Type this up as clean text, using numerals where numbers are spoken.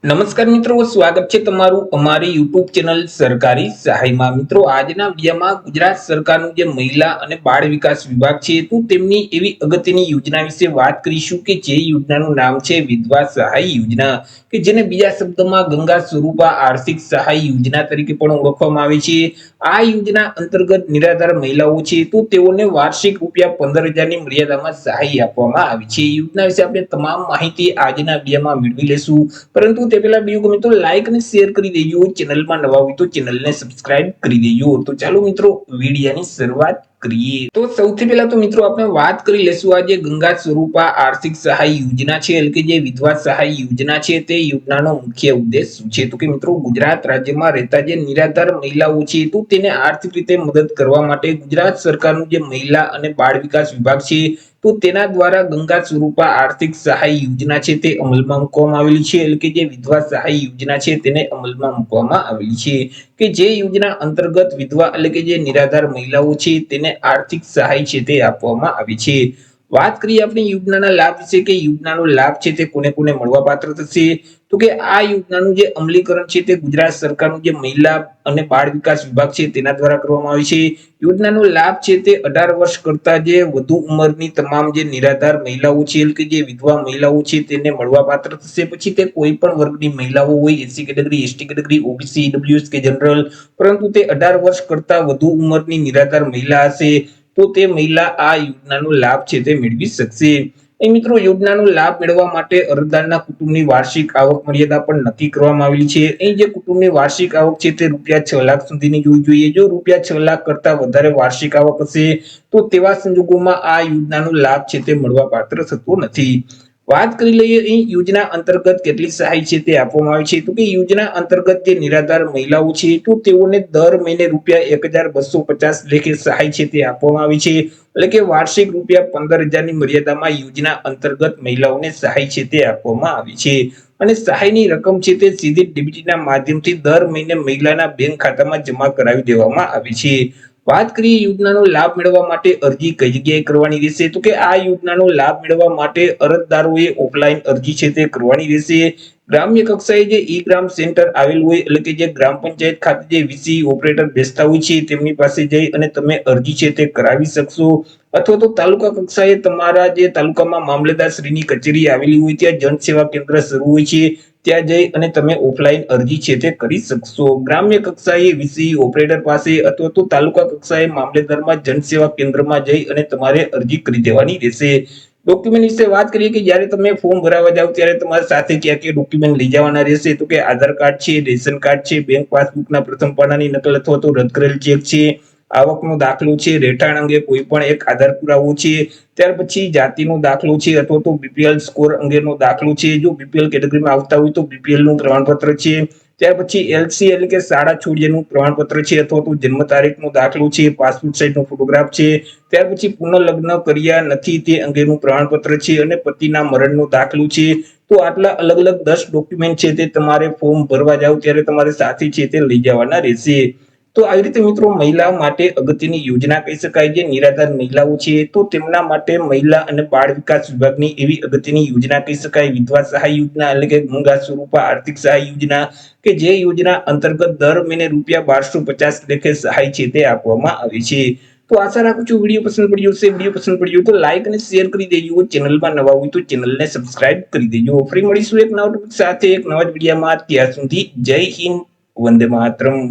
નમસ્કાર મિત્રો, સ્વાગત છે તમારું અમારી યુટ્યુબ ચેનલ સરકારી સહાયમાં। મિત્રો, આજના વિડીયોમાં ગુજરાત સરકારનું જે મહિલા અને બાળ વિકાસ વિભાગ છે તો તેમની એવી અગત્યની યોજના વિશે વાત કરીશું કે જે યોજનાનું નામ છે વિધવા સહાય યોજના, કે જેને બીજા શબ્દમાં ગંગા સ્વરૂપા આર્થિક સહાય યોજના તરીકે પણ ઓળખવામાં આવે છે। આ યોજના અંતર્ગત નિરાધાર મહિલાઓ છે તો તેઓને વાર્ષિક ₹15,000 ની મર્યાદામાં સહાય આપવામાં આવે છે। યોજના વિશે આપણે તમામ માહિતી આજના વિડીયોમાં મેળવી લેશું, પરંતુ તે પહેલા વિડીયો ગમે તો લાઈક અને શેર કરી દેજો, ચેનલમાં નવા હોય તો ચેનલને સબસ્ક્રાઇબ કરી દેજો। તો ચાલો મિત્રો, વિડીયોની શરૂઆત કરીએ। તો સૌથી પહેલા તો મિત્રો આપણે વાત કરી લેશું આ જે ગંગા સ્વરૂપા આર્થિક સહાય યોજના છે એટલે કે જે વિધવા સહાય યોજના છે તે યોજનાનો મુખ્ય ઉદ્દેશ શું છે। તો કે મિત્રો, ગુજરાત રાજ્યમાં રહેતા જે નિરાધાર મહિલાઓ છે તો તેને આર્થિક રીતે મદદ કરવા માટે ગુજરાત સરકારનું જે મહિલા અને બાળ વિકાસ વિભાગ છે તો તેના દ્વારા ગંગા સ્વરૂપા આર્થિક સહાય યોજના છે તે અમલમાં મૂકવામાં આવેલી છે, એટલે કે જે વિધવા સહાય યોજના છે તેને અમલમાં મૂકવામાં આવેલી છે, કે જે યોજના અંતર્ગત વિધવા એટલે કે જે નિરાધાર મહિલાઓ છે તેને આર્થિક સહાય છે તે આપવામાં આવી છે। વાત કરીએ આપણે યોજનાના લાભ વિશે કે યોજનાનો લાભ છે તે કોને કોને મળવા પાત્ર થશે, તો કે આ યોજનાનું જે અમલીકરણ છે તે ગુજરાત સરકારનું જે મહિલા અને બાળ વિકાસ વિભાગ છે તેના દ્વારા કરવામાં આવે છે। યોજનાનો લાભ છે તે 18 વર્ષ કરતા જે વધુ ઉંમરની તમામ જે નિરાધાર મહિલાઓ છે એટલે કે જે વિધવા મહિલાઓ છે તેને મળવા પાત્ર થશે। પછી તે કોઈ પણ વર્ગની મહિલાઓ હોય, SC category, ST category, OBC, EWS કે જનરલ, પરંતુ તે 18 વર્ષ કરતા વધુ ઉંમરની નિરાધાર મહિલા હશે તો તે મહિલા આ યોજનાનો લાભ છે તે મેળવી શકશે। મિત્રો, યોજનાનો લાભ મેળવવા માટે અરજદારના કુટુંબની વાર્ષિક આવક મર્યાદા પણ નક્કી કરવામાં આવેલી છે। અહીં જે કુટુંબની વાર્ષિક આવક છે તે ₹6 લાખ સુધીની હોવી જોઈએ। જો ₹6 લાખ કરતા વધારે વાર્ષિક આવક હશે તો તેવા સંજોગોમાં આ યોજનાનો લાભ છે તે મળવા પાત્ર થતો નથી। વાત કરી લઈએ અહીં યોજના અંતર્ગત કેટલી સહાય છે તે આપવામાં આવે છે, તો કે યોજના અંતર્ગત જે નિરાધાર મહિલાઓ છે તો તેઓને દર મહિને ₹1,250 લેખે સહાય છે તે આપવામાં આવે છે, એટલે કે વાર્ષિક ₹15,000 ની મર્યાદામાં યોજના અંતર્ગત મહિલાઓને સહાય છે તે આપવામાં આવે છે। અને સહાયની રકમ છે તે સીધી ડીબીટીના માધ્યમથી દર મહિને મહિલાના બેંક ખાતામાં જમા કરાવી દેવામાં આવે છે। વાત કરીએ યોજનાનો લાભ મેળવવા માટે અરજી કઈ જગ્યાએ કરવાની રહેશે, તો કે આ યોજનાનો લાભ મેળવવા માટે અરજદારોએ ઓફલાઈન અરજી છે તે કરવાની રહેશે। ગ્રામ્ય કક્ષાએ જે ઈ ગ્રામ સેન્ટર આવેલું હોય એટલે કે જે ગ્રામ પંચાયત ખાતે જે વીસી ઓપરેટર બેસતા હોય છે તેમની પાસે જઈ અને તમે અરજી છે તે કરાવી શકશો, અથવા તો તાલુકા કક્ષાએ તમારા જે તાલુકામાં મામલતદાર શ્રીની કચેરી આવેલી હોય ત્યાં જન સેવા કેન્દ્ર શરૂ હોય છે ત્યાં જઈ અને તમે ઓફલાઈન અરજી છે તે કરી શકશો। ગ્રામ્ય કક્ષાએ વીસી ઓપરેટર પાસે અથવા તો તાલુકા કક્ષાએ મામલતદારમાં જન સેવા કેન્દ્રમાં જઈ અને તમારે અરજી કરી દેવાની રહેશે। ડોક્યુમેન્ટ વિશે વાત કરીએ કે જ્યારે તમે ફોર્મ ભરાવવા જાવ ત્યારે તમારા સાથે ક્યાં ક્યાં ડોક્યુમેન્ટ લઈ જવાના રહેશે, તો કે આધાર કાર્ડ છે, રેશન કાર્ડ છે, બેંક પાસબુકના પ્રથમ પાનાની નકલ અથવા તો રદ કરેલ ચેક છે, આવકનો દાખલો છે, રહેઠાણ અંગે કોઈ પણ એક આધાર પુરાવો છે, ત્યાર પછી જાતિનો દાખલો છે અથવા તો બીપીએલ સ્કોર અંગેનો દાખલો છે, જો બીપીએલ કેટેગરીમાં આવતા હોય તો બીપીએલ નું પ્રમાણપત્ર છે, ત્યાર પછી એલસી એટલે કે શાળા છોડ્યાનું પ્રમાણપત્ર છે અથવા તો જન્મ તારીખનો દાખલો છે, પાસપોર્ટ સાઇઝનો ફોટોગ્રાફ છે, ત્યાર પછી પુનઃલગ્ન કર્યા નથી તે અંગેનું પ્રમાણપત્ર છે અને પતિના મરણનો દાખલો છે। તો આટલા અલગ અલગ 10 ડોક્યુમેન્ટ છે તે તમારે ફોર્મ ભરવા જાવ ત્યારે તમારે સાથે છે તે લઈ જવાના રહેશે। તો આવી રીતે મિત્રો મહિલાઓ માટે અગત્યની યોજના કહી શકાય, જે નિરાધાર મહિલાઓ છે તો તેમના માટે મહિલા અને બાળ વિકાસ વિભાગની એવી અગત્યની યોજના કહી શકાય વિધવા સહાય યોજના, એટલે કે ગંગા સ્વરૂપા આર્થિક સહાય યોજના, કે જે યોજના અંતર્ગત દર મહિને ₹1250 લેખે સહાય છે તે આપવામાં આવે છે। તો આશા રાખું છું વિડીયો પસંદ પડ્યો હશે। વિડીયો પસંદ પડ્યો તો લાઈક અને શેર કરી દેજો, ચેનલમાં નવા હોય તો ચેનલને સબસ્ક્રાઇબ કરી દેજો। ફરી મળીશું એક નવા ટોપિક સાથે એક નવા જ વિડીયોમાં, ત્યાર સુધી જય હિન્દ, વંદે માતરમ।